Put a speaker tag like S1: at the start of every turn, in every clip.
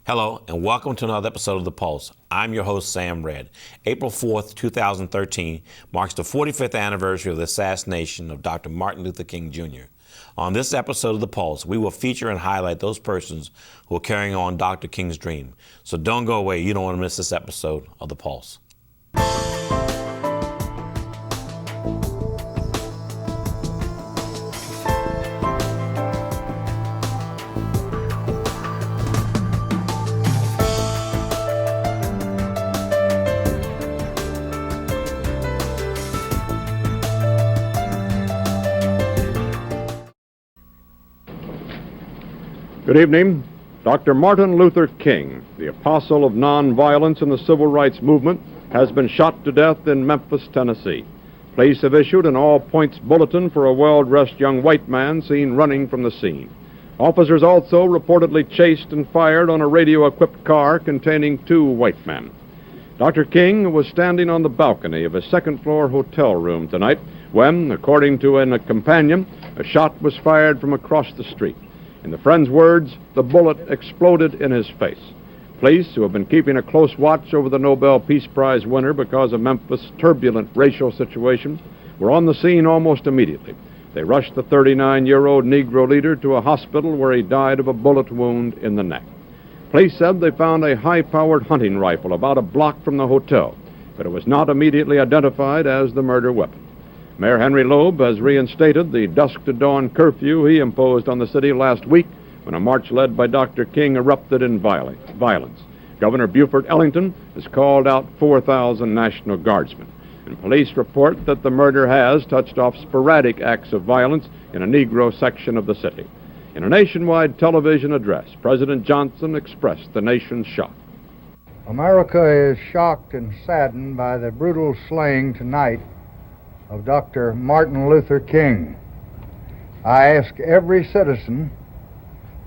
S1: Hello, and welcome to another episode of The Pulse. I'm your host, Sam Red. April 4th, 2013 marks the 45th anniversary of the assassination of Dr. Martin Luther King Jr. On this episode of The Pulse, we will feature and highlight those persons who are carrying on Dr. King's dream. So don't go away. You don't want to miss this episode of The Pulse.
S2: Good evening. Dr. Martin Luther King, the apostle of nonviolence in the civil rights movement, has been shot to death in Memphis, Tennessee. Police have issued an all-points bulletin for a well-dressed young white man seen running from the scene. Officers also reportedly chased and fired on a radio-equipped car containing two white men. Dr. King was standing on the balcony of a second-floor hotel room tonight when, according to a companion, a shot was fired from across the street. In the friend's words, the bullet exploded in his face. Police, who have been keeping a close watch over the Nobel Peace Prize winner because of Memphis' turbulent racial situation, were on the scene almost immediately. They rushed the 39-year-old Negro leader to a hospital where he died of a bullet wound in the neck. Police said they found a high-powered hunting rifle about a block from the hotel, but it was not immediately identified as the murder weapon. Mayor Henry Loeb has reinstated the dusk-to-dawn curfew he imposed on the city last week when a march led by Dr. King erupted in violence. Governor Buford Ellington has called out 4,000 National Guardsmen. And police report that the murder has touched off sporadic acts of violence in a Negro section of the city. In a nationwide television address, President Johnson expressed the nation's shock.
S3: America is shocked and saddened by the brutal slaying tonight of Dr. Martin Luther King. I ask every citizen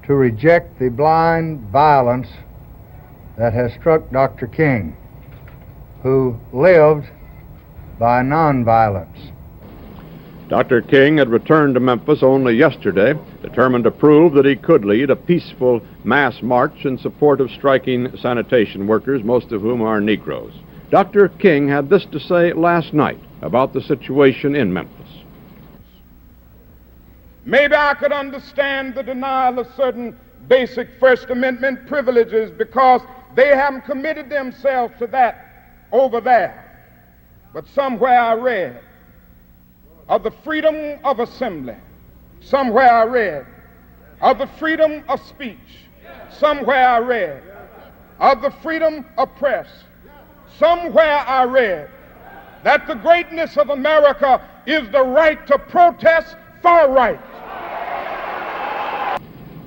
S3: to reject the blind violence that has struck Dr. King, who lived by nonviolence.
S2: Dr. King had returned to Memphis only yesterday, determined to prove that he could lead a peaceful mass march in support of striking sanitation workers, most of whom are Negroes. Dr. King had this to say last night about the situation in Memphis.
S4: Maybe I could understand the denial of certain basic First Amendment privileges because they haven't committed themselves to that over there. But somewhere I read of the freedom of assembly. Somewhere I read of the freedom of speech. Somewhere I read of the freedom of press. Somewhere I read that the greatness of America is the right to protest for right.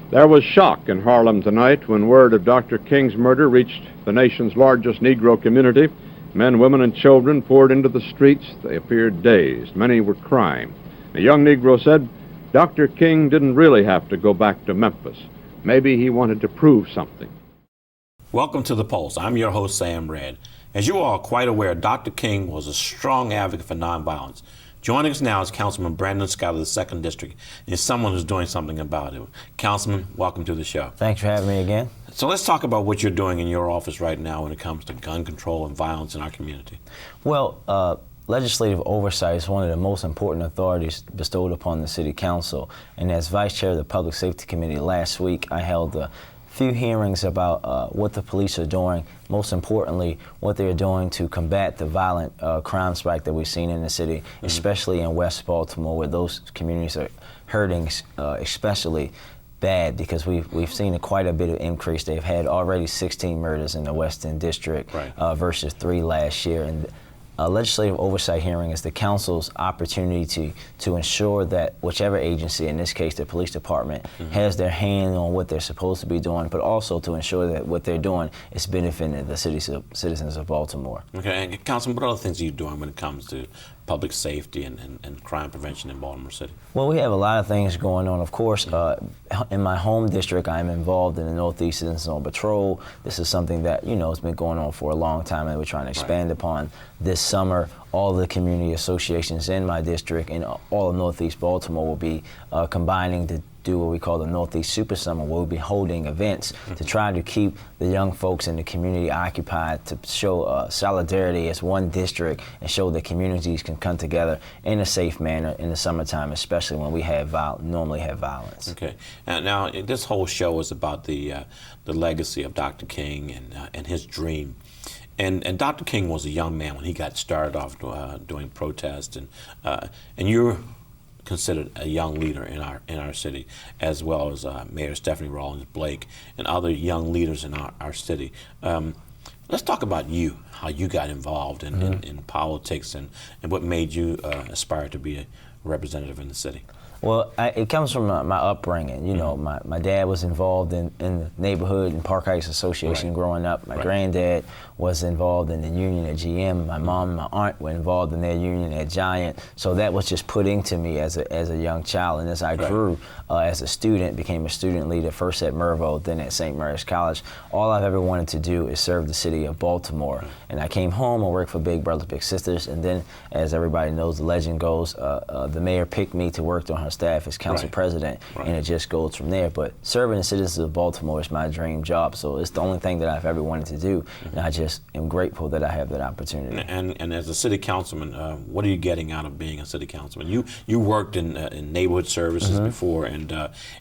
S2: There was shock in Harlem tonight when word of Dr. King's murder reached the nation's largest Negro community. Men, women, and children poured into the streets. They appeared dazed. Many were crying. A young Negro said Dr. King didn't really have to go back to Memphis. Maybe he wanted to prove something.
S1: Welcome to The Pulse. I'm your host, Sam Red. As you are quite aware, Dr. King was a strong advocate for nonviolence. Joining us now is Councilman Brandon Scott of the 2nd District, and is someone who's doing something about it. Councilman, welcome to the show.
S5: Thanks for having me again.
S1: So let's talk about what you're doing in your office right now when it comes to gun control and violence in our community.
S5: Well, legislative oversight is one of the most important authorities bestowed upon the City Council, and as Vice Chair of the Public Safety Committee last week, I held a few hearings about what the police are doing, most importantly, what they're doing to combat the violent crime spike that we've seen in the city, especially in West Baltimore, where those communities are hurting especially bad because we've seen quite a bit of increase. They've had already 16 murders in the Western District versus 3 last year. And legislative oversight hearing is the council's opportunity to ensure that whichever agency, in this case the police department, has their hand on what they're supposed to be doing, but also to ensure that what they're doing is benefiting the citizens of Baltimore.
S1: Okay, and Councilman, what other things are you doing when it comes to public safety and crime prevention in Baltimore City?
S5: Well, we have a lot of things going on. Of course, in my home district, I'm involved in the Northeast Citizens on Patrol. This is something that, has been going on for a long time, and we're trying to expand upon this summer. All the community associations in my district and all of Northeast Baltimore will be combining to do what we call the Northeast Super Summer, where we'll be holding events to try to keep the young folks in the community occupied, to show solidarity as one district and show that communities can come together in a safe manner in the summertime, especially when we have normally have violence.
S1: Okay. Now, this whole show is about the legacy of Dr. King and his dream. And Dr. King was a young man when he got started off doing protests, and you're considered a young leader in our city, as well as Mayor Stephanie Rawlings Blake and other young leaders in our city. Let's talk about you, how you got involved in politics, and what made you aspire to be a representative in the city.
S5: Well, it comes from my upbringing. You know, my dad was involved in the neighborhood and Park Heights Association growing up. My granddad was involved in the union at GM. My mom and my aunt were involved in their union at Giant. So that was just put into me as a young child. And as I grew as a student, became a student leader, first at Mervo, then at St. Mary's College, all I've ever wanted to do is serve the city of Baltimore. And I came home and worked for Big Brothers Big Sisters. And then, as everybody knows, the legend goes, the mayor picked me to work on her staff as council president, and it just goes from there. But serving the citizens of Baltimore is my dream job, so it's the only thing that I've ever wanted to do, and I just am grateful that I have that opportunity.
S1: And as a city councilman, what are you getting out of being a city councilman? You worked in neighborhood services before, and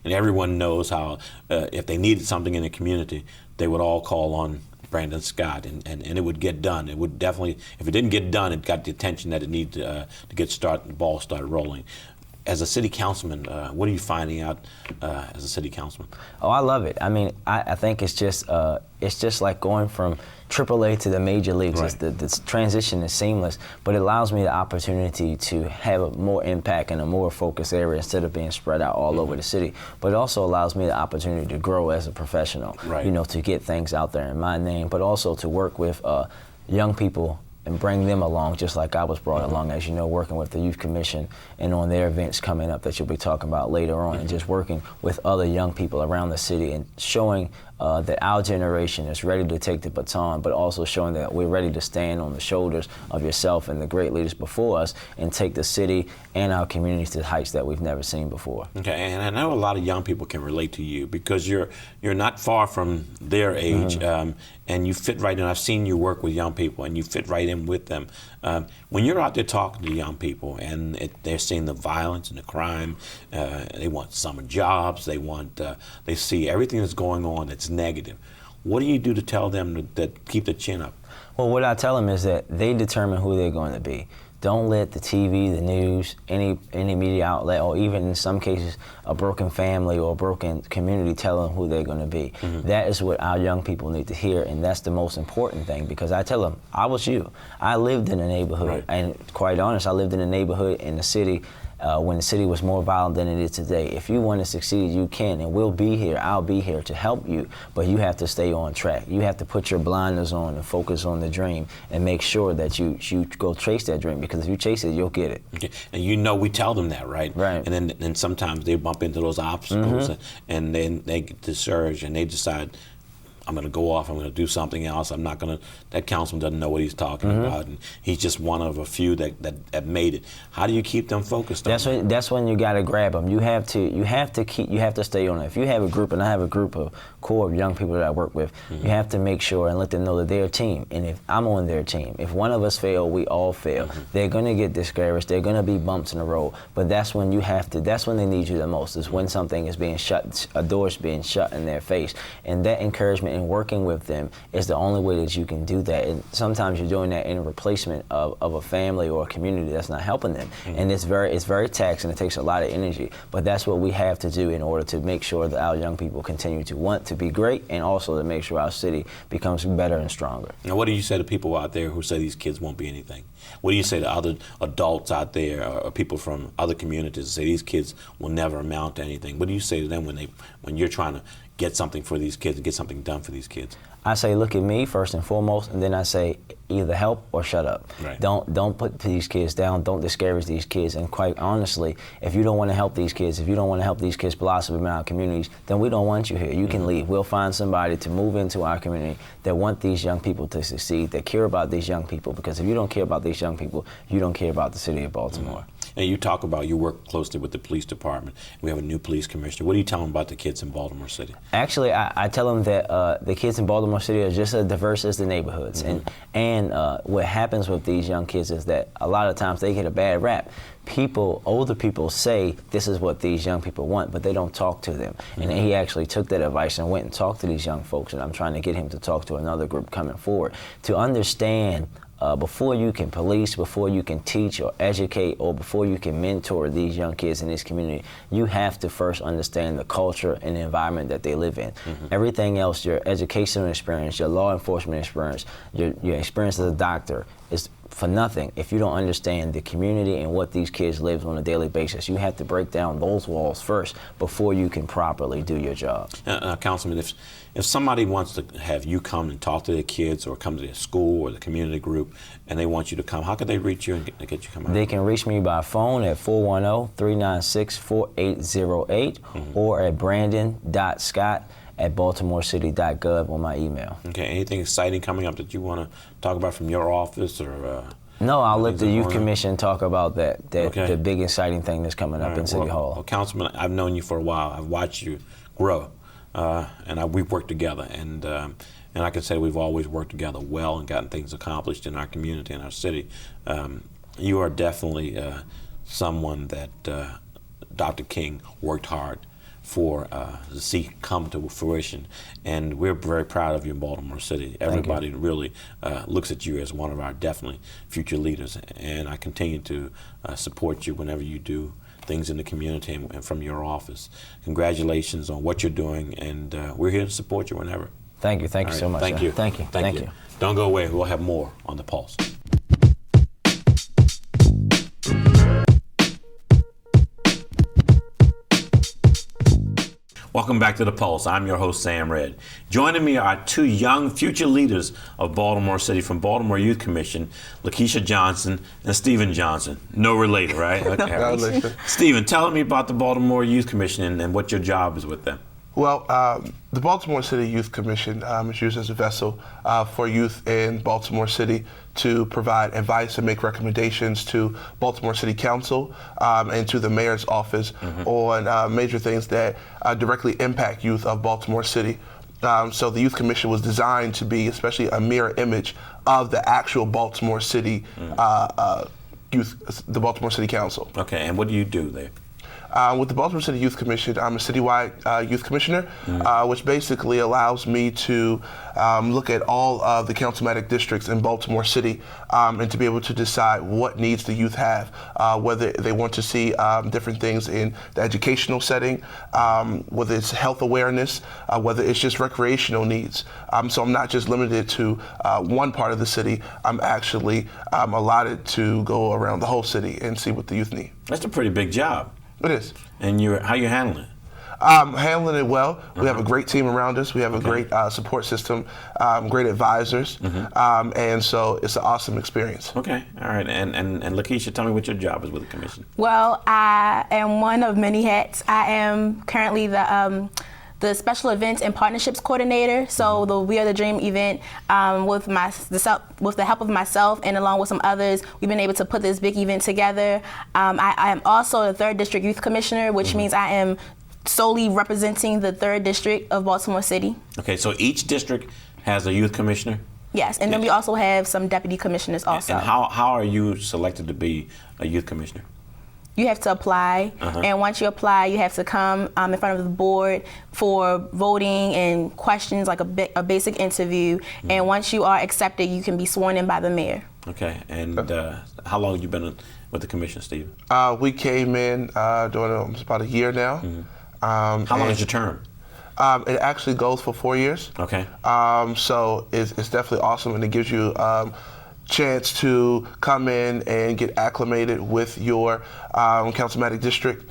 S1: everyone knows how if they needed something in the community, they would all call on Brandon Scott, and it would get done. It would definitely, if it didn't get done, it got the attention that it needed to get started, the ball started rolling. As a city councilman, what are you finding out as a city councilman? Oh,
S5: I love it. I mean, I think it's just like going from AAA to the major leagues. The transition is seamless, but it allows me the opportunity to have a more impact in a more focused area instead of being spread out all over the city. But it also allows me the opportunity to grow as a professional, you know, to get things out there in my name, but also to work with young people and bring them along, just like I was brought along, as you know, working with the Youth Commission and on their events coming up that you'll be talking about later on, and just working with other young people around the city and showing that our generation is ready to take the baton, but also showing that we're ready to stand on the shoulders of yourself and the great leaders before us and take the city and our communities to heights that we've never seen before.
S1: Okay, and I know a lot of young people can relate to you because you're not far from their age, and you fit right in. I've seen you work with young people, and you fit right in with them. When you're out there talking to young people, and they're seeing the violence and the crime, they want summer jobs, they see everything that's going on that's negative. What do you do to tell them that keep the chin up?
S5: Well, what I tell them is that they determine who they're going to be. Don't let the TV, the news, any media outlet, or even in some cases a broken family or a broken community tell them who they're going to be. That is what our young people need to hear, and that's the most important thing, because I tell them, I was you. I lived in a neighborhood, and quite honest, I lived in a neighborhood in the city when the city was more violent than it is today. If you want to succeed, you can, and we'll be here. I'll be here to help you, but you have to stay on track. You have to put your blinders on and focus on the dream and make sure that you go chase that dream, because if you chase it, you'll get it.
S1: Okay. And you know, we tell them that, right?
S5: Right.
S1: And then sometimes they bump into those obstacles, and then they get discouraged, and they decide, I'm going to go off, I'm going to do something else. I'm not going to, that councilman doesn't know what he's talking about, and he's just one of a few that made it. How do you keep them focused on that?
S5: That's when you got to grab them. You have to stay on it. If you have a group, and I have a group of core of young people that I work with, you have to make sure and let them know that they're a team, and if I'm on their team, if one of us fail, we all fail. They're going to get discouraged, they're going to be bumps in the road, but that's when that's when they need you the most, is when something is being shut, a door's being shut in their face, and that encouragement and working with them is the only way that you can do that. And sometimes you're doing that in replacement of a family or a community that's not helping them, and it's very taxing. It takes a lot of energy, but that's what we have to do in order to make sure that our young people continue to want to be great, and also to make sure our city becomes better and stronger.
S1: Now, what do you say to people out there who say these kids won't be anything? What do you say to other adults out there, or people from other communities, say these kids will never amount to anything? What do you say to them when you're trying to get something for these kids and get something done for these kids?
S5: I say, look at me first and foremost, and then I say, either help or shut up.
S1: Right.
S5: Don't put these kids down. Don't discourage these kids. And quite honestly, if you don't want to help these kids, if you don't want to help these kids blossom in our communities, then we don't want you here. You can leave. We'll find somebody to move into our community that want these young people to succeed, that care about these young people. Because if you don't care about these young people, you don't care about the city of Baltimore.
S1: And you talk about you work closely with the police department. We have a new police commissioner. What do you tell them about the kids in Baltimore City?
S5: Actually, I tell them that the kids in Baltimore City are just as diverse as the neighborhoods. And what happens with these young kids is that a lot of times they get a bad rap. Older people say this is what these young people want, but they don't talk to them. And he actually took that advice and went and talked to these young folks, and I'm trying to get him to talk to another group coming forward to understand before you can police, before you can teach or educate, or before you can mentor these young kids in this community, you have to first understand the culture and the environment that they live in. Everything else, your educational experience, your law enforcement experience, your experience as a doctor, is for nothing if you don't understand the community and what these kids live on a daily basis. You have to break down those walls first before you can properly do your job.
S1: Councilman, if somebody wants to have you come and talk to their kids or come to their school or the community group and they want you to come, how can they reach you and get you to come out?
S5: They can reach me by phone at 410-396-4808 or at brandon.scott@baltimorecity.gov on my email.
S1: Okay, anything exciting coming up that you want to talk about from your office or?
S5: No, I'll let the Youth Commission talk about that
S1: Okay.
S5: the big exciting thing that's coming up in City Hall.
S1: Well, Councilman, I've known you for a while. I've watched you grow, and we've worked together. And I can say we've always worked together well and gotten things accomplished in our community and our city. You are definitely someone that Dr. King worked hard for to see come to fruition, and we're very proud of you in Baltimore City. Everybody really looks at you as one of our definitely future leaders, and I continue to support you whenever you do things in the community and from your office. Congratulations on what you're doing, and we're here to support you whenever.
S5: Thank you
S1: All right,
S5: so much.
S1: Thank
S5: sir.
S1: you.
S5: Thank you.
S1: Thank you. Don't go away. We'll have more on The Pulse. Welcome back to The Pulse. I'm your host, Sam Red. Joining me are two young future leaders of Baltimore City from Baltimore Youth Commission, Lakeisha Johnson and Stephen Johnson. No related, right? Okay.
S6: No relation.
S1: Stephen, tell me about the Baltimore Youth Commission and what your job is with them.
S6: Well, the Baltimore City Youth Commission is used as a vessel for youth in Baltimore City to provide advice and make recommendations to Baltimore City Council and to the mayor's office on major things that directly impact youth of Baltimore City. So the Youth Commission was designed to be especially a mirror image of the actual Baltimore City youth, the Baltimore City Council.
S1: Okay, and what do you do there?
S6: With the Baltimore City Youth Commission, I'm a citywide youth commissioner, which basically allows me to look at all of the councilmatic districts in Baltimore City and to be able to decide what needs the youth have, whether they want to see different things in the educational setting, whether it's health awareness, whether it's just recreational needs. So I'm not just limited to one part of the city. I'm actually allotted to go around the whole city and see what the youth need.
S1: That's a pretty big job.
S6: It is.
S1: And how you handling it?
S6: Handling it well. We have a great team around us. We have a great support system, great advisors, and so it's an awesome experience.
S1: Okay, all right. And Lakeisha, tell me what your job is with the commission.
S7: Well, I am one of many hats. I am currently the special events and partnerships coordinator. So the We Are the Dream event, with the help of myself and along with some others, we've been able to put this big event together. I am also the 3rd District Youth Commissioner, which means I am solely representing the 3rd District of Baltimore City.
S1: Okay, so each district has a youth commissioner?
S7: Yes, and then we also have some deputy commissioners also.
S1: And how are you selected to be a youth commissioner?
S7: You have to apply, and once you apply, you have to come in front of the board for voting and questions, like a basic interview. And once you are accepted, you can be sworn in by the mayor.
S1: Okay, and how long have you been with the commission, Steve?
S6: We came in doing almost about a year now.
S1: How long is your term?
S6: It actually goes for 4 years.
S1: Okay.
S6: So it's definitely awesome, and it gives you chance to come in and get acclimated with your councilmatic district,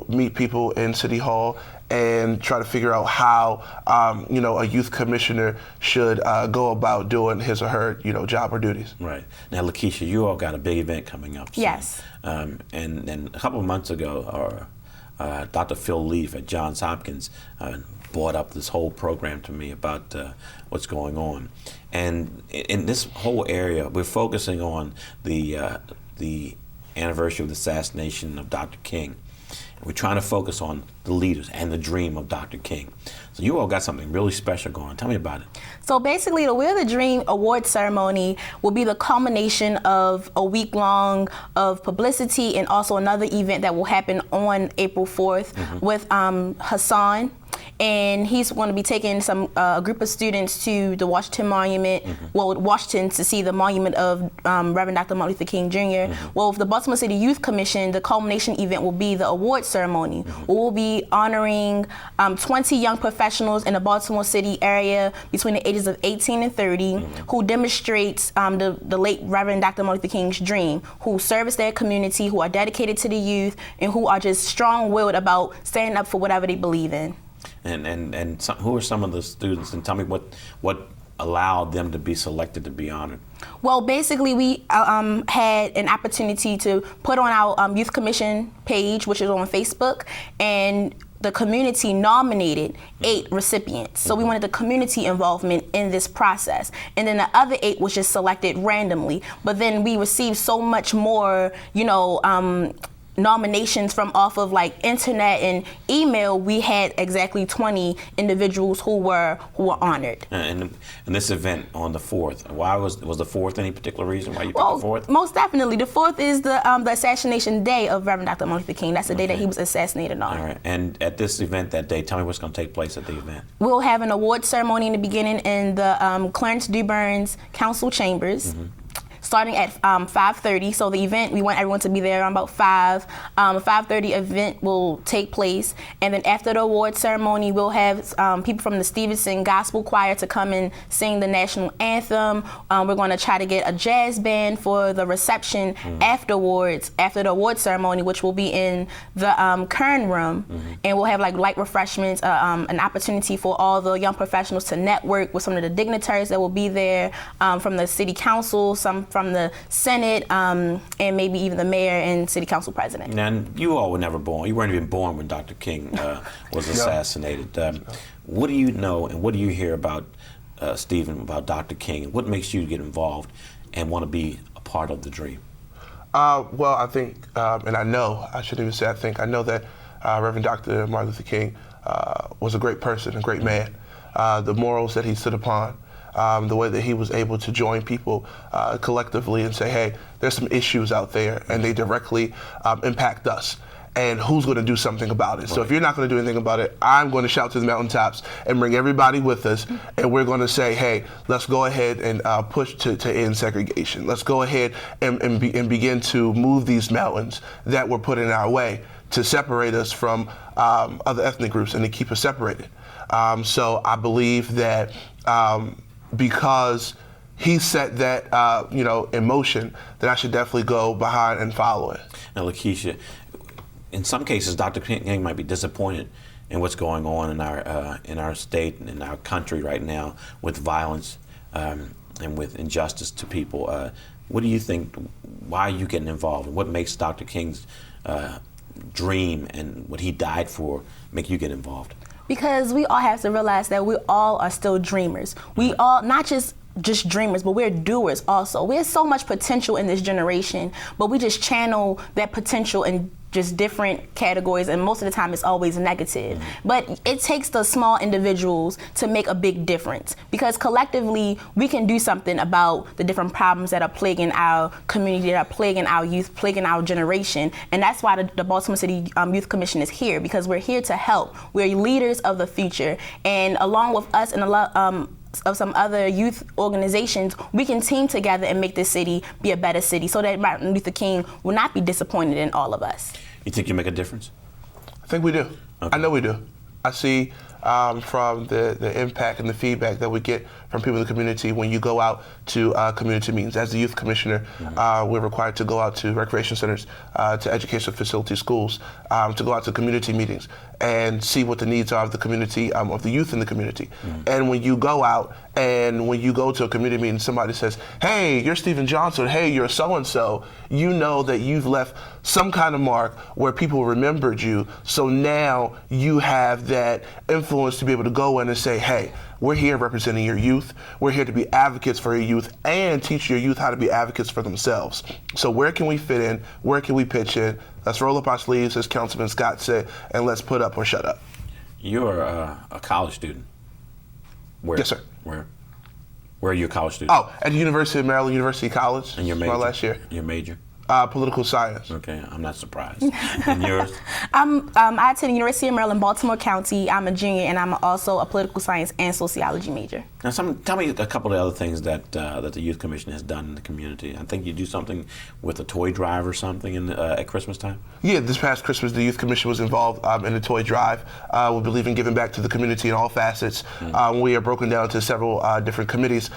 S6: meet people in City Hall, and try to figure out how a youth commissioner should go about doing his or her job or duties.
S1: Right. Now, Lakeisha, you all got a big event coming up soon.
S7: Yes.
S1: And a couple of months ago, Dr. Phil Leaf at Johns Hopkins brought up this whole program to me about what's going on. And in this whole area, we're focusing on the anniversary of the assassination of Dr. King. We're trying to focus on the leaders and the dream of Dr. King. So you all got something really special going. Tell me about it.
S7: So basically, the Wheel of the Dream award ceremony will be the culmination of a week long of publicity and also another event that will happen on April 4th with Hassan. And he's going to be taking a group of students to the Washington Monument, Washington, to see the monument of Reverend Dr. Martin Luther King Jr. Well, with the Baltimore City Youth Commission, the culmination event will be the award ceremony. We'll be honoring 20 young professionals in the Baltimore City area between the ages of 18 and 30 who demonstrates the late Reverend Dr. Martin Luther King's dream, who service their community, who are dedicated to the youth, and who are just strong-willed about standing up for whatever they believe in.
S1: And who are some of the students, and tell me what allowed them to be selected to be honored?
S7: Well, basically, we had an opportunity to put on our Youth Commission page, which is on Facebook, and the community nominated 8 recipients. So we wanted the community involvement in this process. And then the other 8 was just selected randomly. But then we received so much more, nominations from off of like internet and email. We had exactly 20 individuals who were honored.
S1: And this event on the 4th, why was the 4th any particular reason why you picked the 4th?
S7: Most definitely. The 4th is the assassination day of Reverend Dr. Martin Luther King. That's the day that he was assassinated on.
S1: All right. And at this event that day, tell me what's going to take place at the event.
S7: We'll have an award ceremony in the beginning in the Clarence D. Burns Council Chambers. Starting at 5:30. So the event, we want everyone to be there around about 5. 5:30 event will take place. And then after the award ceremony, we'll have people from the Stevenson Gospel Choir to come and sing the national anthem. We're going to try to get a jazz band for the reception afterwards, after the award ceremony, which will be in the Kern Room. And we'll have like light refreshments, an opportunity for all the young professionals to network with some of the dignitaries that will be there from the city council, some from the Senate, and maybe even the mayor and city council president.
S1: Now, you all were never born. You weren't even born when Dr. King was assassinated. What do you know and what do you hear about, Stephen, about Dr. King? What makes you get involved and want to be a part of the dream?
S6: Well, I think, and I know, I shouldn't even say I think, I know that Reverend Dr. Martin Luther King was a great person, a great man. The morals that he stood upon, the way that he was able to join people collectively and say, hey, there's some issues out there and they directly impact us. And who's going to do something about it? Right. So if you're not going to do anything about it, I'm going to shout to the mountaintops and bring everybody with us, and we're going to say, hey, let's go ahead and push to end segregation. Let's go ahead and begin to move these mountains that were put in our way to separate us from other ethnic groups and to keep us separated. So I believe that because he set that, in motion, that I should definitely go behind and follow it.
S1: Now, Lakeisha, in some cases, Dr. King might be disappointed in what's going on in our state and in our country right now with violence and with injustice to people. What do you think? Why are you getting involved? And what makes Dr. King's dream and what he died for make you get involved?
S7: Because we all have to realize that we all are still dreamers. We all, not just dreamers, but we're doers also. There's so much potential in this generation, but we just channel that potential in just different categories, and most of the time it's always negative. But it takes the small individuals to make a big difference, because collectively we can do something about the different problems that are plaguing our community, that are plaguing our youth, plaguing our generation. And that's why the Baltimore City Youth Commission is here, because we're here to help. We're leaders of the future, and along with us and a lot of some other youth organizations, we can team together and make this city be a better city so that Martin Luther King will not be disappointed in all of us.
S1: You think you make a difference?
S6: I think we do.
S1: Okay.
S6: I know we do. I see from the impact and the feedback that we get from people in the community when you go out to community meetings. As the youth commissioner, we're required to go out to recreation centers, to educational facilities, schools, to go out to community meetings and see what the needs are of the community, of the youth in the community. And when you go out and when you go to a community meeting, somebody says, hey, you're Stephen Johnson, hey, you're so-and-so, you know that you've left some kind of mark where people remembered you. So now you have that influence to be able to go in and say, hey, we're here representing your youth. We're here to be advocates for your youth and teach your youth how to be advocates for themselves. So where can we fit in? Where can we pitch in? Let's roll up our sleeves, as Councilman Scott said, and let's put up or shut up.
S1: You're a college student. Where?
S6: Yes, sir.
S1: Where are you a college student?
S6: Oh, at the University of Maryland, University College.
S1: And your major?
S6: My last year.
S1: Your major?
S6: Political science.
S1: Okay, I'm not surprised. And yours?
S7: I attend the University of Maryland, Baltimore County. I'm a junior, and I'm also a political science and sociology major.
S1: Now, tell me a couple of other things that the Youth Commission has done in the community. I think you do something with a toy drive or something at Christmas time?
S6: Yeah, this past Christmas, the Youth Commission was involved in the toy drive. We believe in giving back to the community in all facets. We are broken down into several different committees.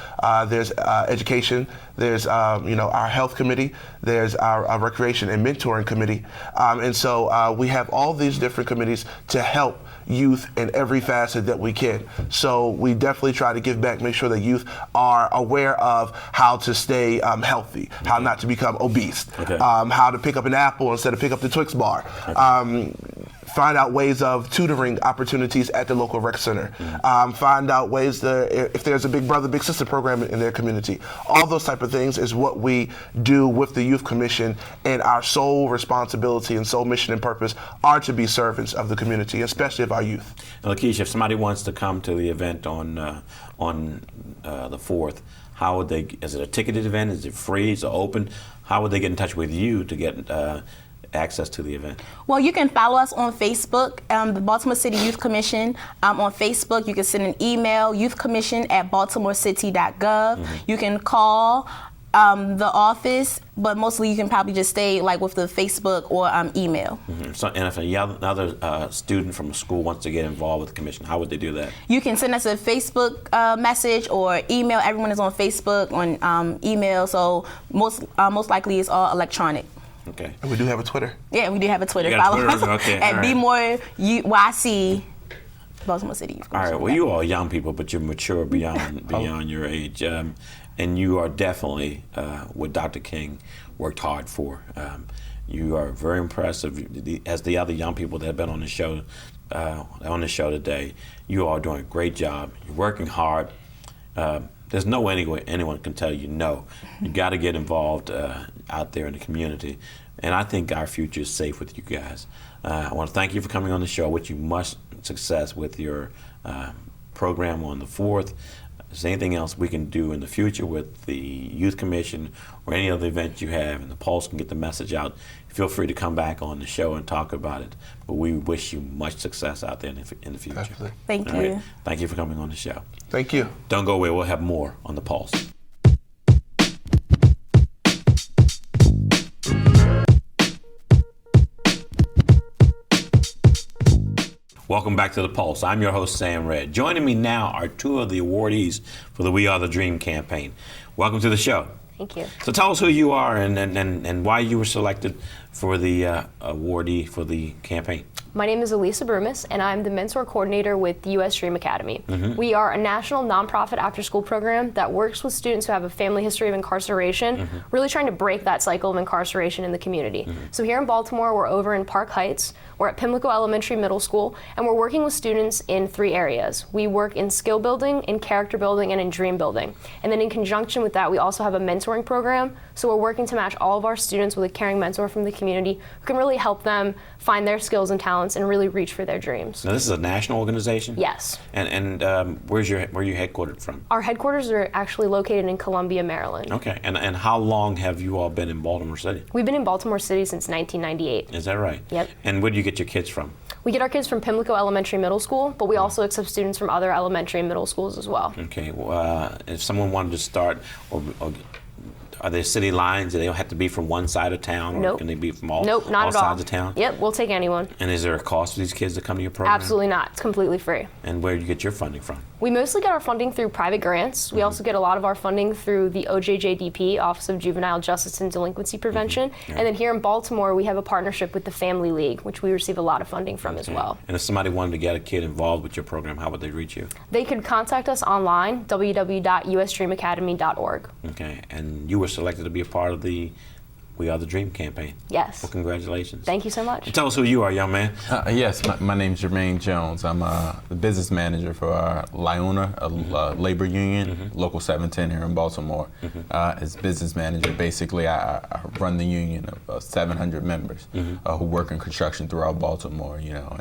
S6: There's education, there's our health committee, there's our recreation and mentoring committee. And so we have all these different committees to help youth in every facet that we can. So we definitely try to give back, make sure that youth are aware of how to stay healthy, how not to become obese, how to pick up an apple instead of pick up the Twix bar. Find out ways of tutoring opportunities at the local rec center. Find out ways if there's a Big Brother, Big Sister program in their community. All those type of things is what we do with the Youth Commission, and our sole responsibility and sole mission and purpose are to be servants of the community, especially of our youth.
S1: Now, Lakeisha, if somebody wants to come to the event on the 4th, how would they? Is it a ticketed event? Is it free? Is it open? How would they get in touch with you to get access to the event?
S7: Well, you can follow us on Facebook, the Baltimore City Youth Commission. On Facebook, you can send an email, youthcommission@baltimorecity.gov. You can call the office, but mostly you can probably just stay with the Facebook or email.
S1: So, and if another student from a school wants to get involved with the commission, how would they do that?
S7: You can send us a Facebook message or email. Everyone is on Facebook, on email, so most likely it's all electronic.
S1: Okay.
S6: And we do have a Twitter.
S7: Yeah, we do have a Twitter.
S1: You got
S7: Follow
S1: Twitter?
S7: us
S1: Okay,
S7: at
S1: all right.
S7: BMoreYC, Baltimore City Youth
S1: All right.
S7: Commission.
S1: Well, you are young people, but you're mature beyond your age, and you are definitely what Dr. King worked hard for. You are very impressive, as the other young people that have been on the show today. You are doing a great job. You're working hard. There's no way anyone can tell you no. You got to get involved out there in the community, and I think our future is safe with you guys. I want to thank you for coming on the show. I wish you much success with your program on the 4th. If there's anything else we can do in the future with the Youth Commission or any other event you have, and the Pulse can get the message out, feel free to come back on the show and talk about it. But we wish you much success out there in the future.
S6: Definitely.
S7: Thank
S1: All
S7: you.
S1: right. Thank you for coming on the show.
S6: Thank you.
S1: Don't go away. We'll have more on the Pulse. Welcome back to the Pulse. I'm your host, Sam Red. Joining me now are two of the awardees for the We Are the Dream campaign. Welcome to the show.
S8: Thank you.
S1: So tell us who you are and why you were selected for the awardee for the campaign.
S8: My name is Elisa Brumis, and I'm the mentor coordinator with the U.S. Dream Academy. We are a national nonprofit after-school program that works with students who have a family history of incarceration, really trying to break that cycle of incarceration in the community. So here in Baltimore, we're over in Park Heights. We're at Pimlico Elementary Middle School, and we're working with students in 3 areas. We work in skill building, in character building, and in dream building. And then in conjunction with that, we also have a mentoring program. So we're working to match all of our students with a caring mentor from the community who can really help them find their skills and talents and really reach for their dreams.
S1: Now, this is a national organization?
S8: Yes.
S1: And where are you headquartered from?
S8: Our headquarters are actually located in Columbia, Maryland.
S1: Okay. And how long have you all been in Baltimore City?
S8: We've been in Baltimore City since 1998.
S1: Is that right?
S8: Yep.
S1: And where do you get your kids from?
S8: We get our kids from Pimlico Elementary Middle School, but we also accept students from other elementary and middle schools as well.
S1: Okay. If someone wanted to start, or are there city lines? Do they have to be from one side of town, or
S8: Nope.
S1: can they be from all
S8: Nope, not at all.
S1: sides of town?
S8: Yep, we'll take anyone.
S1: And is there a cost for these kids to come to your program?
S8: Absolutely not. It's completely free.
S1: And where do you get your funding from?
S8: We mostly get our funding through private grants. We also get a lot of our funding through the OJJDP, Office of Juvenile Justice and Delinquency Prevention. And then here in Baltimore, we have a partnership with the Family League, which we receive a lot of funding from as well.
S1: And if somebody wanted to get a kid involved with your program, how would they reach you?
S8: They could contact us online, www.usdreamacademy.org.
S1: Okay. And you were selected to be a part of the We Are the Dream campaign.
S8: Yes.
S1: Well, congratulations.
S8: Thank you so much.
S1: And tell us who you are, young man.
S9: Yes, my name's Jermaine Jones. I'm the business manager for LIONA, a labor union, Local 710 here in Baltimore. As business manager, basically I run the union of 700 members who work in construction throughout Baltimore, you know,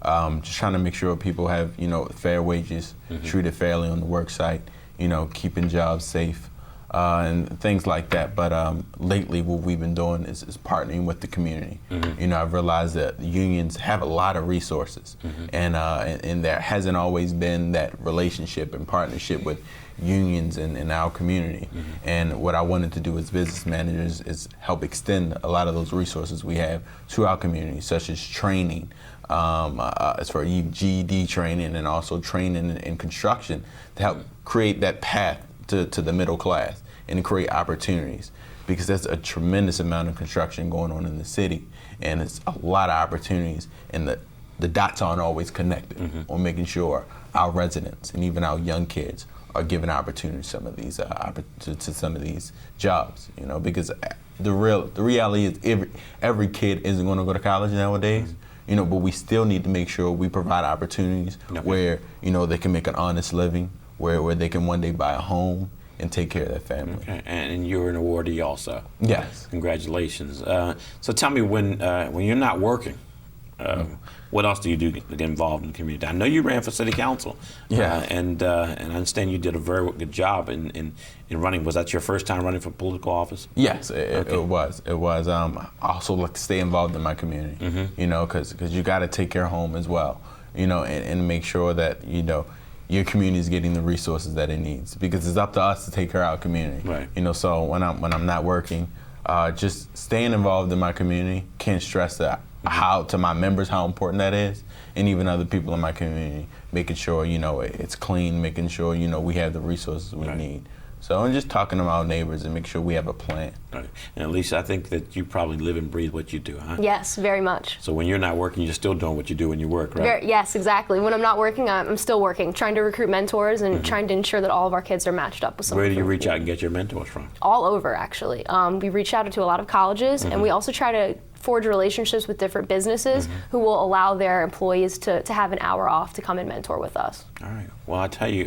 S9: and just trying to make sure people have, you know, fair wages, treated fairly on the work site, you know, keeping jobs safe. And things like that. But lately what we've been doing is partnering with the community. You know, I've realized that unions have a lot of resources, and there hasn't always been that relationship and partnership with unions in our community. And what I wanted to do as business managers is help extend a lot of those resources we have to our community, such as training, as for GED training, and also training in construction to help create that path to the middle class and create opportunities, because there's a tremendous amount of construction going on in the city, and it's a lot of opportunities, and the dots aren't always connected on making sure our residents and even our young kids are given opportunities to some of these jobs, you know, because the reality is every kid isn't going to go to college nowadays. You know, but we still need to make sure we provide opportunities where, you know, they can make an honest living, where they can one day buy a home and take care of their family.
S1: Okay. And you're an awardee also.
S9: Yes.
S1: Congratulations. So tell me, when you're not working, what else do you do to get involved in the community? I know you ran for city council.
S9: Yeah.
S1: And I understand you did a very good job in running. Was that your first time running for political office?
S9: Yes, it was. It was. I also like to stay involved in my community, you know, because you got to take care of home as well, you know, and make sure that, you know, your community is getting the resources that it needs, because it's up to us to take care of our community.
S1: Right.
S9: You know, so when I'm not working, just staying involved in my community, can't stress that to my members how important that is, and even other people in my community, making sure, you know, it's clean, making sure, you know, we have the resources we need. So, and just talking to our neighbors and make sure we have a plan.
S1: Right. And Alicia, I think that you probably live and breathe what you do, huh?
S8: Yes, very much.
S1: So when you're not working, you're still doing what you do when you work, right?
S8: Yes, exactly. When I'm not working, I'm still working, trying to recruit mentors and trying to ensure that all of our kids are matched up with someone.
S1: Where do you reach out and get your mentors from?
S8: All over, actually. We reach out to a lot of colleges, and we also try to forge relationships with different businesses who will allow their employees to have an hour off to come and mentor with us.
S1: All right. Well, I tell you,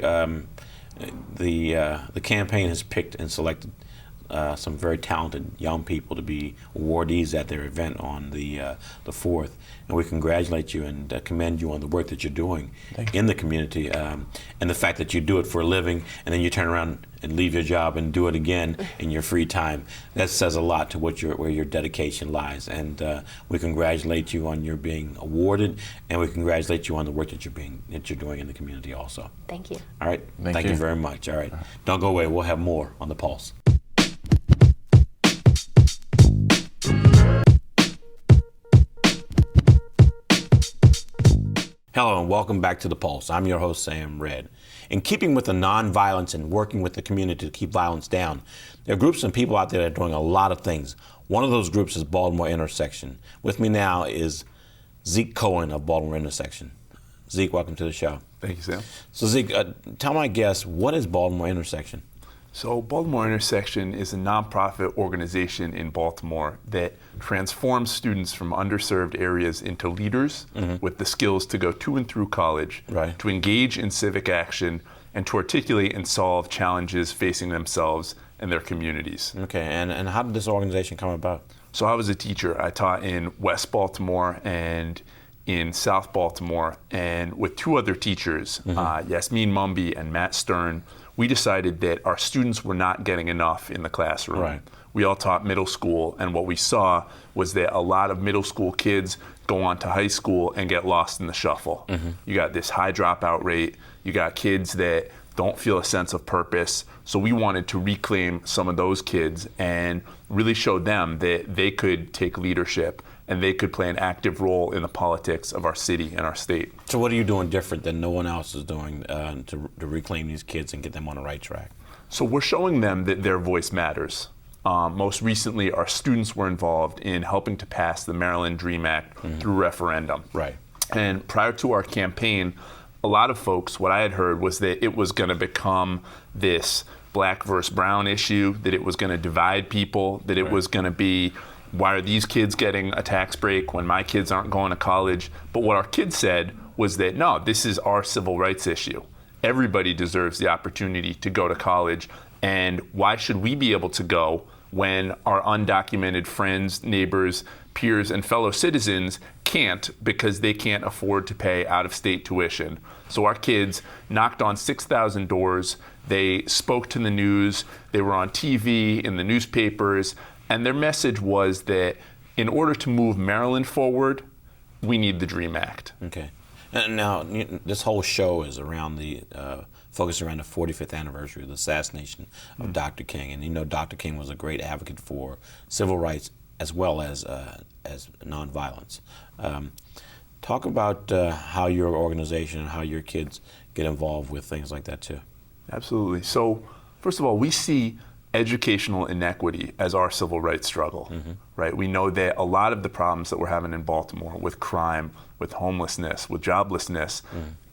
S1: the campaign has picked and selected some very talented young people to be awardees at their event on the 4th, and we congratulate you and commend you on the work that you're doing in the community, and the fact that you do it for a living, and then you turn around and leave your job and do it again in your free time. That says a lot to where your dedication lies, and we congratulate you on your being awarded, and we congratulate you on the work that you're doing in the community also.
S8: Thank you.
S1: All right. Thank you very much. All right. Don't go away. We'll have more on The Pulse. Hello and welcome back to The Pulse. I'm your host, Sam Red. In keeping with the nonviolence and working with the community to keep violence down, there are groups and people out there that are doing a lot of things. One of those groups is Baltimore Intersection. With me now is Zeke Cohen of Baltimore Intersection. Zeke, welcome to the show.
S10: Thank you, Sam.
S1: So Zeke, tell my guests, what is Baltimore Intersection?
S10: So Baltimore Intersection is a nonprofit organization in Baltimore that transforms students from underserved areas into leaders with the skills to go to and through college, to engage in civic action, and to articulate and solve challenges facing themselves and their communities.
S1: Okay, and how did this organization come about?
S10: So I was a teacher. I taught in West Baltimore and in South Baltimore, and with two other teachers, Yasmin Mumby and Matt Stern, we decided that our students were not getting enough in the classroom.
S1: Right.
S10: We all taught middle school, and what we saw was that a lot of middle school kids go on to high school and get lost in the shuffle. You got this high dropout rate, you got kids that don't feel a sense of purpose. So we wanted to reclaim some of those kids and really show them that they could take leadership and they could play an active role in the politics of our city and our state.
S1: So what are you doing different than no one else is doing to reclaim these kids and get them on the right track?
S10: So we're showing them that their voice matters. Most recently, our students were involved in helping to pass the Maryland DREAM Act through referendum.
S1: Right.
S10: And prior to our campaign, a lot of folks, what I had heard was that it was going to become this black versus brown issue, that it was going to divide people, that it was going to be, why are these kids getting a tax break when my kids aren't going to college? But what our kids said was that, no, this is our civil rights issue. Everybody deserves the opportunity to go to college, and why should we be able to go when our undocumented friends, neighbors, peers, and fellow citizens can't, because they can't afford to pay out-of-state tuition? So our kids knocked on 6,000 doors, they spoke to the news, they were on TV, in the newspapers, and their message was that in order to move Maryland forward, we need the DREAM Act.
S1: Okay. And now, this whole show is around the, focused around the 45th anniversary of the assassination of Dr. King. And you know Dr. King was a great advocate for civil rights as well as nonviolence. Talk about how your organization and how your kids get involved with things like that too.
S10: Absolutely. So, first of all, we see educational inequity as our civil rights struggle, right? We know that a lot of the problems that we're having in Baltimore with crime, with homelessness, with joblessness,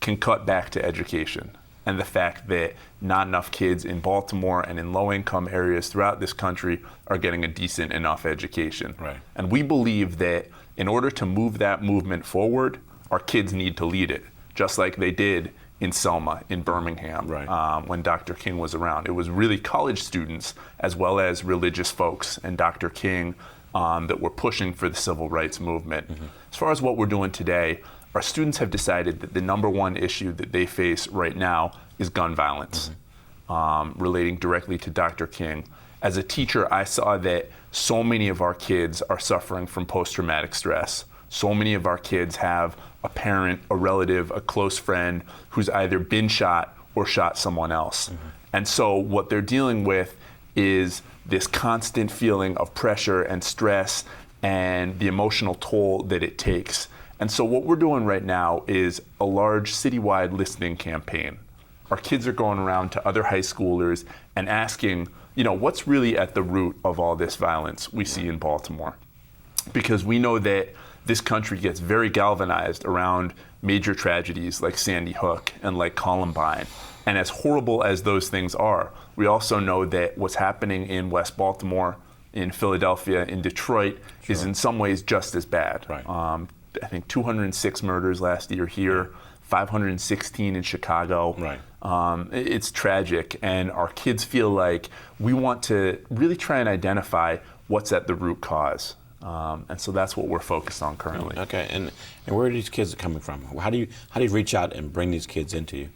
S10: can cut back to education. And the fact that not enough kids in Baltimore and in low-income areas throughout this country are getting a decent enough education.
S1: Right.
S10: And we believe that in order to move that movement forward, our kids need to lead it, just like they did in Selma, in Birmingham, when Dr. King was around. It was really college students as well as religious folks and Dr. King that were pushing for the civil rights movement. As far as what we're doing today, our students have decided that the #1 issue that they face right now is gun violence, relating directly to Dr. King. As a teacher, I saw that so many of our kids are suffering from post-traumatic stress. So many of our kids have a parent, a relative, a close friend who's either been shot or shot someone else. And so what they're dealing with is this constant feeling of pressure and stress and the emotional toll that it takes. And so what we're doing right now is a large citywide listening campaign. Our kids are going around to other high schoolers and asking, you know, what's really at the root of all this violence we see in Baltimore? Because we know that this country gets very galvanized around major tragedies like Sandy Hook and like Columbine. And as horrible as those things are, we also know that what's happening in West Baltimore, in Philadelphia, in Detroit, is in some ways just as bad. I think 206 murders last year here, 516 in Chicago. It's tragic, and our kids feel like we want to really try and identify what's at the root cause. And so that's what we're focused on currently.
S1: Okay, and where are these kids coming from? How do you reach out and bring these kids into you?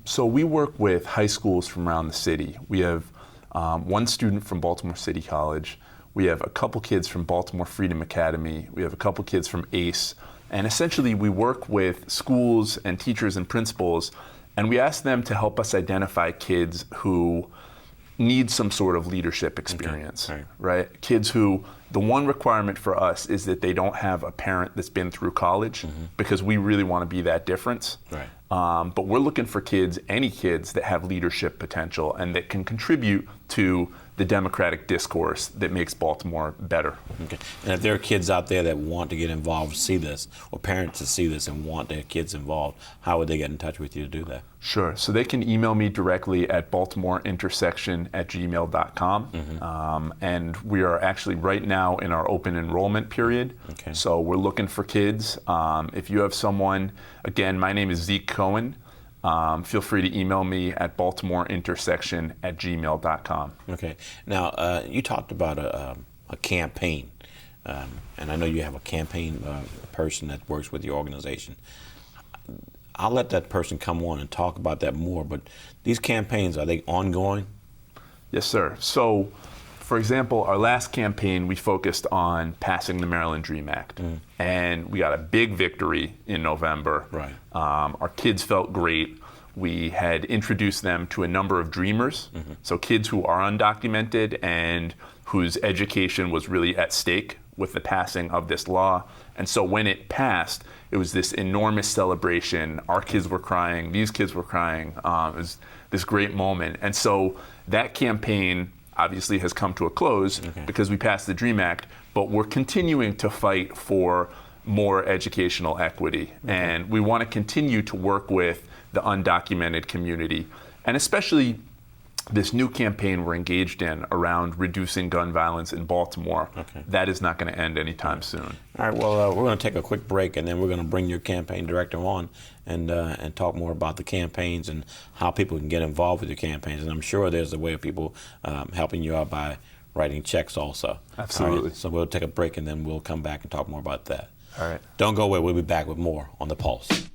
S10: So we work with high schools from around the city. We have one student from Baltimore City College. We have a couple kids from Baltimore Freedom Academy. We have a couple kids from ACE. And essentially we work with schools and teachers and principals, and we ask them to help us identify kids who need some sort of leadership experience, right? Kids who, the one requirement for us is that they don't have a parent that's been through college, because we really want to be that difference. But we're looking for kids, any kids that have leadership potential and that can contribute to the democratic discourse that makes Baltimore better.
S1: Okay. And if there are kids out there that want to get involved, see this, or parents to see this and want their kids involved, how would they get in touch with you to do that?
S10: Sure. So they can email me directly at baltimoreintersection@gmail.com. And we are actually right now in our open enrollment period. So we're looking for kids. If you have someone, again, my name is Zeke Cohen. Feel free to email me at baltimoreintersection@gmail.com.
S1: Okay. Now, you talked about a campaign, and I know you have a campaign person that works with your organization. I'll let that person come on and talk about that more, but these campaigns, are they ongoing?
S10: Yes, sir. So, for example, our last campaign, we focused on passing the Maryland DREAM Act. And we got a big victory in November. Our kids felt great. We had introduced them to a number of dreamers, so kids who are undocumented and whose education was really at stake with the passing of this law. And so when it passed, it was this enormous celebration. Our kids were crying, these kids were crying. It was this great moment. And so that campaign obviously has come to a close because we passed the DREAM Act, but we're continuing to fight for more educational equity. And we want to continue to work with the undocumented community. And especially this new campaign we're engaged in around reducing gun violence in Baltimore, that is not going to end anytime soon.
S1: All right, well, we're going to take a quick break, and then we're going to bring your campaign director on and talk more about the campaigns and how people can get involved with your campaigns. And I'm sure there's a way of people helping you out by writing checks also.
S10: Absolutely.
S1: All right, so we'll take a break, and then we'll come back and talk more about that.
S10: All right.
S1: Don't go away. We'll be back with more on The Pulse.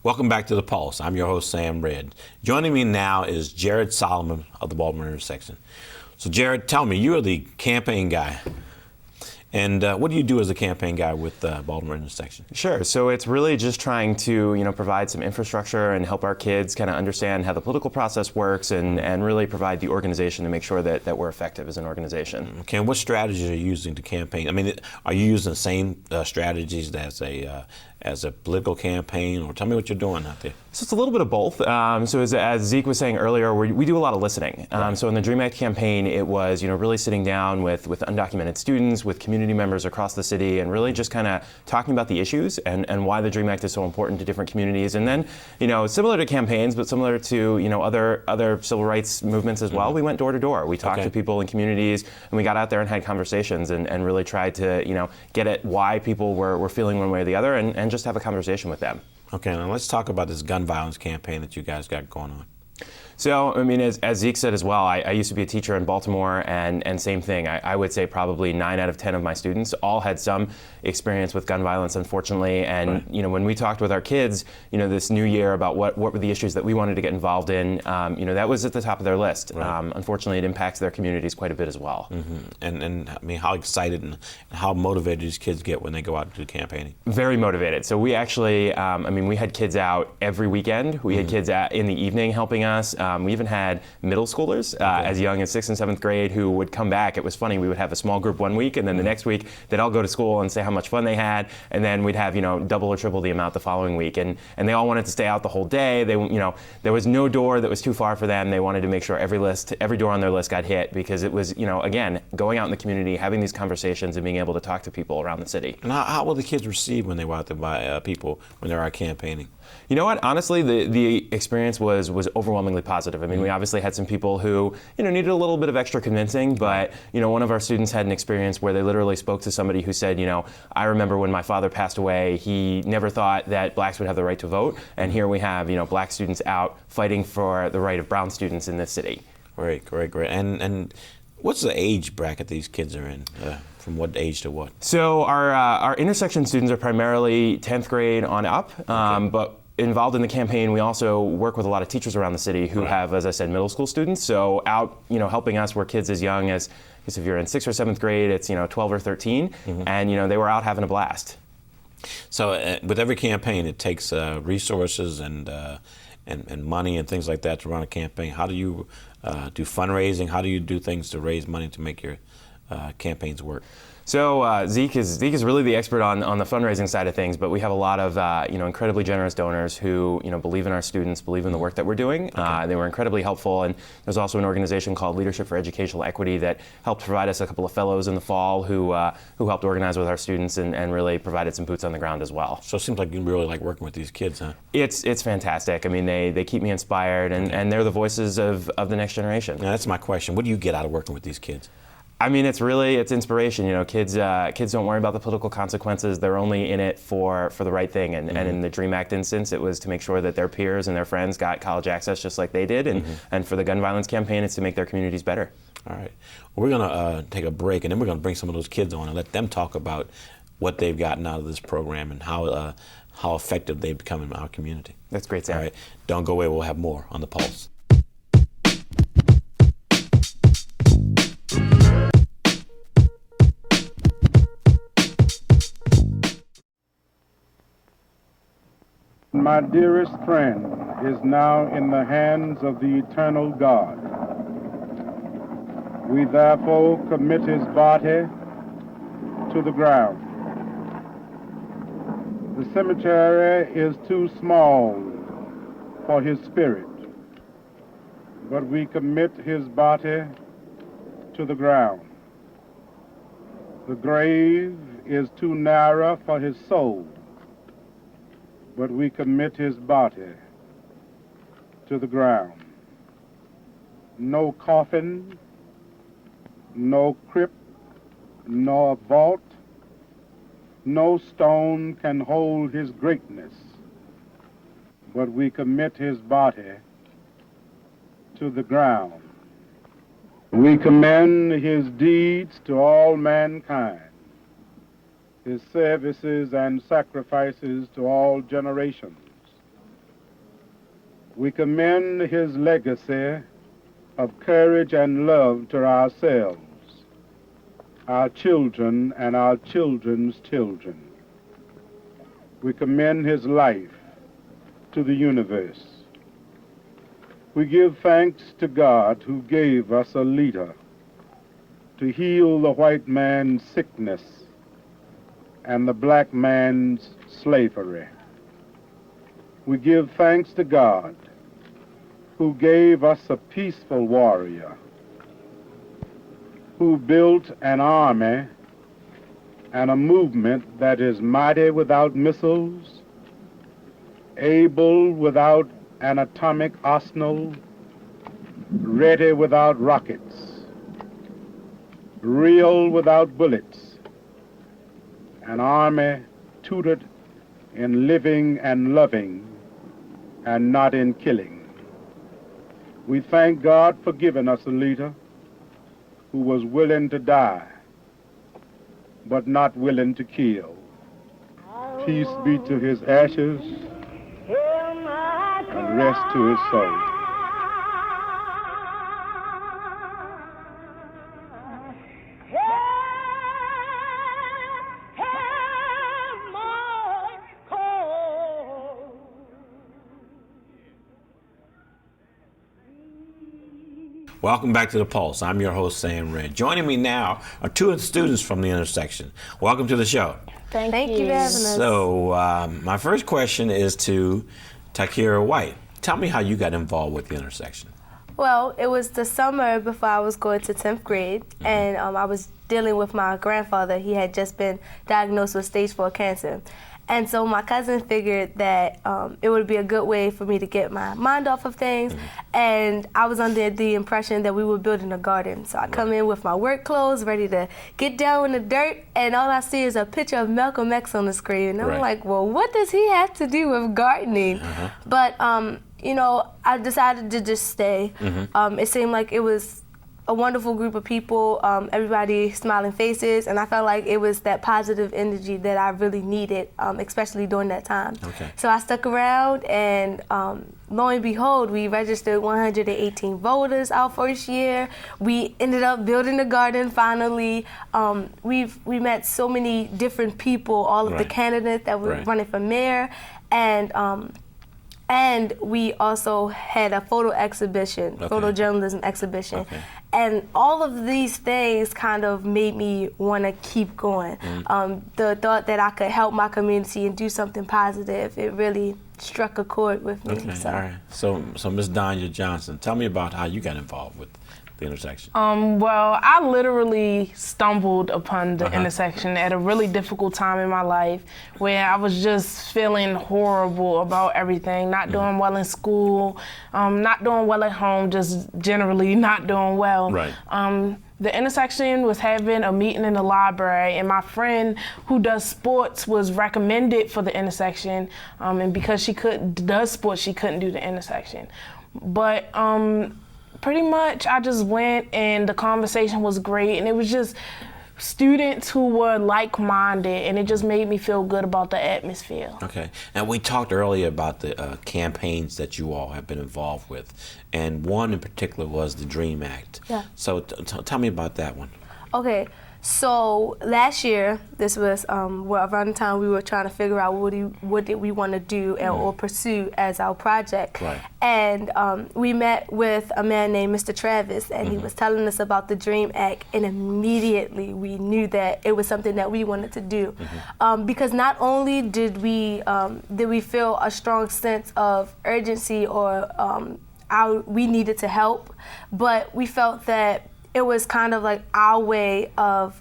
S1: Welcome back to The Pulse. I'm your host, Sam Red. Joining me now is Jared Solomon of the Baltimore Intersection. So Jared, tell me, you're the campaign guy. And what do you do as a campaign guy with Baltimore Intersection?
S11: Sure. So it's really just trying to, provide some infrastructure and help our kids kind of understand how the political process works and really provide the organization to make sure that we're effective as an organization.
S1: Okay, and what strategies are you using to campaign? I mean, are you using the same strategies as a political campaign, or tell me what you're doing out there?
S11: So it's a little bit of both. So as Zeke was saying earlier, we do a lot of listening. So in the DREAM Act campaign, it was really sitting down with undocumented students, with community members across the city, and really just kind of talking about the issues and why the DREAM Act is so important to different communities. And then, similar to campaigns, but similar to other civil rights movements as well, we went door to door. We talked to people in communities, and we got out there and had conversations and really tried to get at why people were feeling one way or the other, and just have a conversation with them.
S1: Okay, now let's talk about this gun violence campaign that you guys got going on.
S11: So, I mean, as Zeke said as well, I used to be a teacher in Baltimore, and same thing. I would say probably 9 out of 10 of my students all had some experience with gun violence, unfortunately. And, when we talked with our kids, this new year about what were the issues that we wanted to get involved in, that was at the top of their list.
S1: Right.
S11: Unfortunately, it impacts their communities quite a bit as well.
S1: Mm-hmm. And I mean, how excited and how motivated these kids get when they go out to do campaigning?
S11: Very motivated. So we actually, we had kids out every weekend. We had kids out in the evening helping us. We even had middle schoolers as young as 6th and 7th grade who would come back. It was funny. We would have a small group one week, and then the next week they'd all go to school and say how much fun they had, and then we'd have double or triple the amount the following week. And they all wanted to stay out the whole day. They there was no door that was too far for them. They wanted to make sure every door on their list got hit, because it was again, going out in the community, having these conversations, and being able to talk to people around the city.
S1: And how will the kids receive when they were out there by people when they're out campaigning?
S11: You know what? Honestly, the experience was overwhelmingly positive. I mean, we obviously had some people who needed a little bit of extra convincing, but one of our students had an experience where they literally spoke to somebody who said, I remember when my father passed away, he never thought that blacks would have the right to vote, and here we have black students out fighting for the right of brown students in this city.
S1: Great. And what's the age bracket these kids are in? From what age to what?
S11: So our intersection students are primarily 10th grade on up, but involved in the campaign, we also work with a lot of teachers around the city who have, as I said, middle school students. So out, helping us were kids as young as, I guess if you're in 6th or 7th grade, it's 12 or 13, and they were out having a blast.
S1: So with every campaign, it takes resources and money and things like that to run a campaign. How do you do fundraising? How do you do things to raise money to make your campaigns work?
S11: So Zeke is really the expert on the fundraising side of things, but we have a lot of incredibly generous donors who believe in our students, believe in the work that we're doing. They were incredibly helpful, and there's also an organization called Leadership for Educational Equity that helped provide us a couple of fellows in the fall who helped organize with our students and really provided some boots on the ground as well.
S1: So it seems like you really like working with these kids, huh?
S11: It's fantastic. I mean, they keep me inspired, and they're the voices of the next generation.
S1: Now, that's my question. What do you get out of working with these kids?
S11: I mean, it's inspiration. Kids don't worry about the political consequences. They're only in it for the right thing. And in the DREAM Act instance, it was to make sure that their peers and their friends got college access just like they did. And for the gun violence campaign, it's to make their communities better.
S1: All right. Well, we're going to take a break, and then we're going to bring some of those kids on and let them talk about what they've gotten out of this program and how effective they've become in our community.
S11: That's great, Sam.
S1: All right. Don't go away. We'll have more on The Pulse.
S4: My dearest friend is now in the hands of the eternal God. We therefore commit his body to the ground. The cemetery is too small for his spirit, but we commit his body to the ground. The grave
S12: is too narrow for his soul, but we commit his body to the ground. No coffin, no crypt, nor vault, no stone can hold his greatness, but we commit his body to the ground. We commend his deeds to all mankind, his services and sacrifices to all generations. We commend his legacy of courage and love to ourselves, our children, and our children's children. We commend his life to the universe. We give thanks to God who gave us a leader to heal the white man's sickness and the black man's slavery. We give thanks to God who gave us a peaceful warrior, who built an army and a movement that is mighty without missiles, able without an atomic arsenal, ready without rockets, real without bullets, an army tutored in living and loving and not in killing. We thank God for giving us a leader who was willing to die, but not willing to kill. Peace be to his ashes, and rest to his soul.
S1: Welcome back to The Pulse. I'm your host, Sam Red. Joining me now are two students from the intersection. Welcome to the show.
S7: Thank you for having us.
S1: So my first question is to Takira White. Tell me how you got involved with the intersection.
S13: Well, it was the summer before I was going to 10th grade, and I was dealing with my grandfather. He had just been diagnosed with stage 4 cancer. And so my cousin figured that it would be a good way for me to get my mind off of things. And I was under the impression that we were building a garden. So I come in with my work clothes, ready to get down in the dirt, and all I see is a picture of Malcolm X on the screen. And I'm like, well, what does he have to do with gardening? But, you know, I decided to just stay. It seemed like it was a wonderful group of people, everybody smiling faces, and I felt like it was that positive energy that I really needed, especially during that time. So I stuck around, and lo and behold, we registered 118 voters our first year. We ended up building a garden finally. We met so many different people, all of the candidates that were running for mayor, and we also had a photo exhibition, photojournalism exhibition. And all of these things kind of made me want to keep going. The thought that I could help my community and do something positive, it really struck a chord with me.
S1: All right. So Ms. Danya Johnson, tell me about how you got involved with the intersection.
S14: Well, I literally stumbled upon the intersection at a really difficult time in my life where I was just feeling horrible about everything, not doing well in school, not doing well at home, just generally not doing well. The intersection was having a meeting in the library, and my friend who does sports was recommended for the intersection, and because she does sports, she couldn't do the intersection. But pretty much I just went, and the conversation was great, and it was just students who were like-minded, and it just made me feel good about the atmosphere.
S1: Okay, and we talked earlier about the campaigns that you all have been involved with, and one in particular was the DREAM Act. So tell me about that one.
S13: Okay, so last year, this was around the time we were trying to figure out what did we want to do or pursue as our project. And we met with a man named Mr. Travis, and he was telling us about the DREAM Act, and immediately we knew that it was something that we wanted to do. Because not only did we feel a strong sense of urgency or we needed to help, but we felt that it was kind of like our way of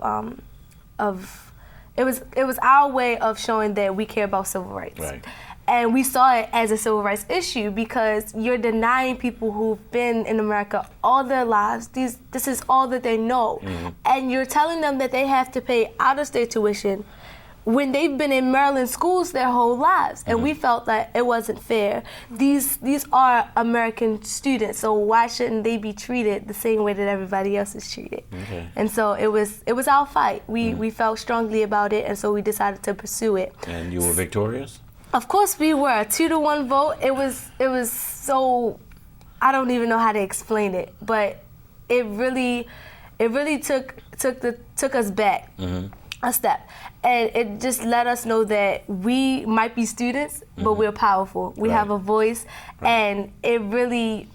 S13: it was our way of showing that we care about civil rights.
S1: Right.
S13: And we saw it as a civil rights issue because you're denying people who've been in America all their lives. This is all that they know. And you're telling them that they have to pay out-of-state tuition when they've been in Maryland schools their whole lives. And we felt that it wasn't fair. These are American students, so why shouldn't they be treated the same way that everybody else is treated?
S1: Okay.
S13: And so it was our fight. We felt strongly about it, and so we decided to pursue it.
S1: And you were victorious?
S13: Of course we were. A 2-to-1 vote. It was so, I don't even know how to explain it, but it really took us back a step. And it just let us know that we might be students, but we're powerful. We have a voice, and it really,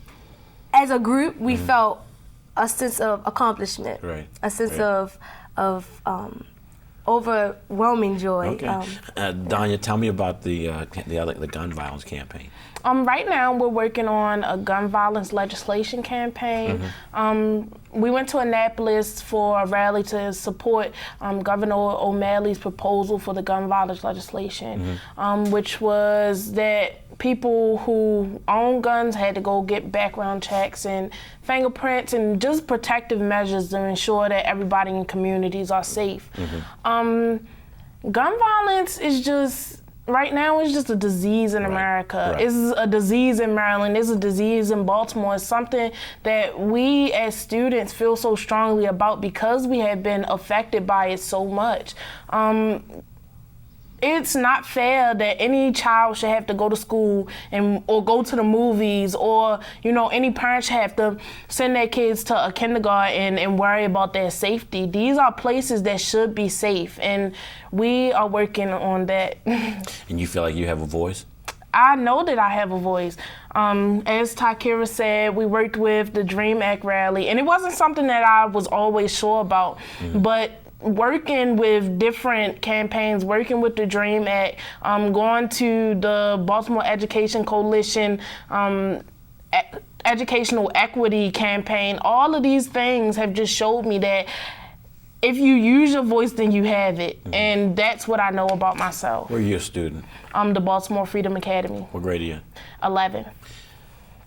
S13: as a group, we felt a sense of accomplishment, a sense of overwhelming joy.
S1: Okay. Danya, tell me about the gun violence campaign.
S14: Right now, we're working on a gun violence legislation campaign. We went to Annapolis for a rally to support Governor O'Malley's proposal for the gun violence legislation, which was that people who own guns had to go get background checks and fingerprints and just protective measures to ensure that everybody in communities are safe. Gun violence is just, right now, it's just a disease in America. It's a disease in Maryland. It's a disease in Baltimore. It's something that we as students feel so strongly about because we have been affected by it so much. It's not fair that any child should have to go to school or go to the movies, or any parents have to send their kids to a kindergarten and worry about their safety. These are places that should be safe, and we are working on that.
S1: And you feel like you have a voice?
S14: I know that I have a voice. As Takira said, we worked with the DREAM Act rally, and it wasn't something that I was always sure about, but working with different campaigns, working with the DREAM Act, going to the Baltimore Education Coalition, educational equity campaign, all of these things have just showed me that if you use your voice, then you have it. And that's what I know about myself.
S1: Where are you a student?
S14: The Baltimore Freedom Academy.
S1: What grade are you in?
S14: 11.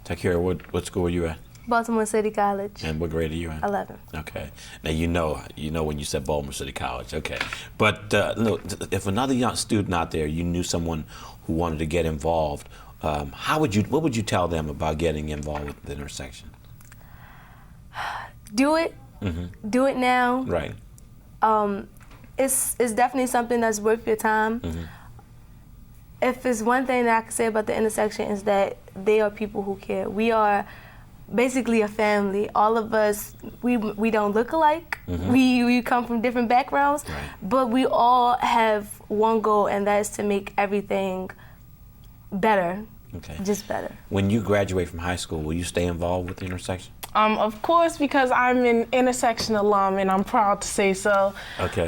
S1: Takira, what school are you at?
S13: Baltimore City College.
S1: And what grade are you in?
S13: 11.
S1: Okay. Now you know when you said Baltimore City College. Okay. But look, if another young student out there, you knew someone who wanted to get involved, what would you tell them about getting involved with the intersection?
S13: Do it. Do it now.
S1: Right.
S13: It's definitely something that's worth your time. If it's one thing that I can say about the intersection is that they are people who care. We are basically a family. All of us, we don't look alike. We come from different backgrounds, but we all have one goal, and that is to make everything better.
S1: Okay.
S13: Just better.
S1: When you graduate from high school, will you stay involved with the intersection?
S14: Of course, because I'm an intersection alum, and I'm proud to say so.
S1: Okay.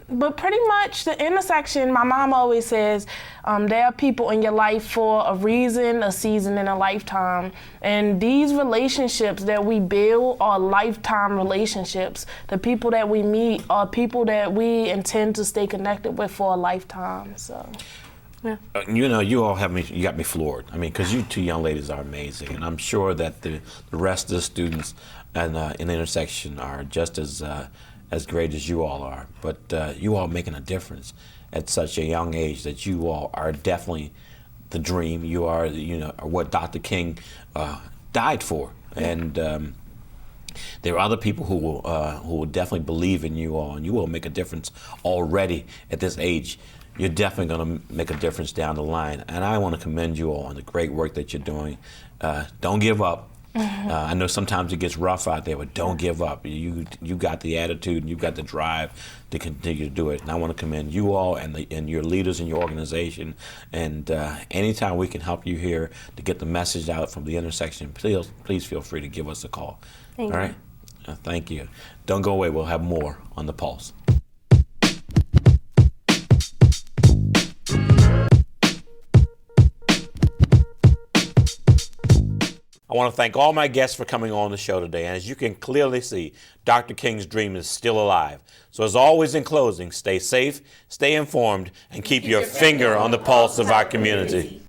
S14: But pretty much the intersection, my mom always says, there are people in your life for a reason, a season, and a lifetime. And these relationships that we build are lifetime relationships. The people that we meet are people that we intend to stay connected with for a lifetime. So. Yeah.
S1: You all you got me floored. I mean, because you two young ladies are amazing, and I'm sure that the rest of the students in the intersection are just as great as you all are. But you all making a difference at such a young age that you all are definitely the dream. You are, what Dr. King died for, and there are other people who will definitely believe in you all, and you will make a difference already at this age. You're definitely going to make a difference down the line. And I want to commend you all on the great work that you're doing. Don't give up. I know sometimes it gets rough out there, but don't give up. You got the attitude and you got the drive to continue to do it. And I want to commend you all and your leaders in your organization. And anytime we can help you here to get the message out from the intersection, please feel free to give us a call.
S13: Thank you.
S1: All right? Thank you. Don't go away. We'll have more on The Pulse. I want to thank all my guests for coming on the show today. And as you can clearly see, Dr. King's dream is still alive. So as always, in closing, stay safe, stay informed, and keep your finger on the pulse of our community.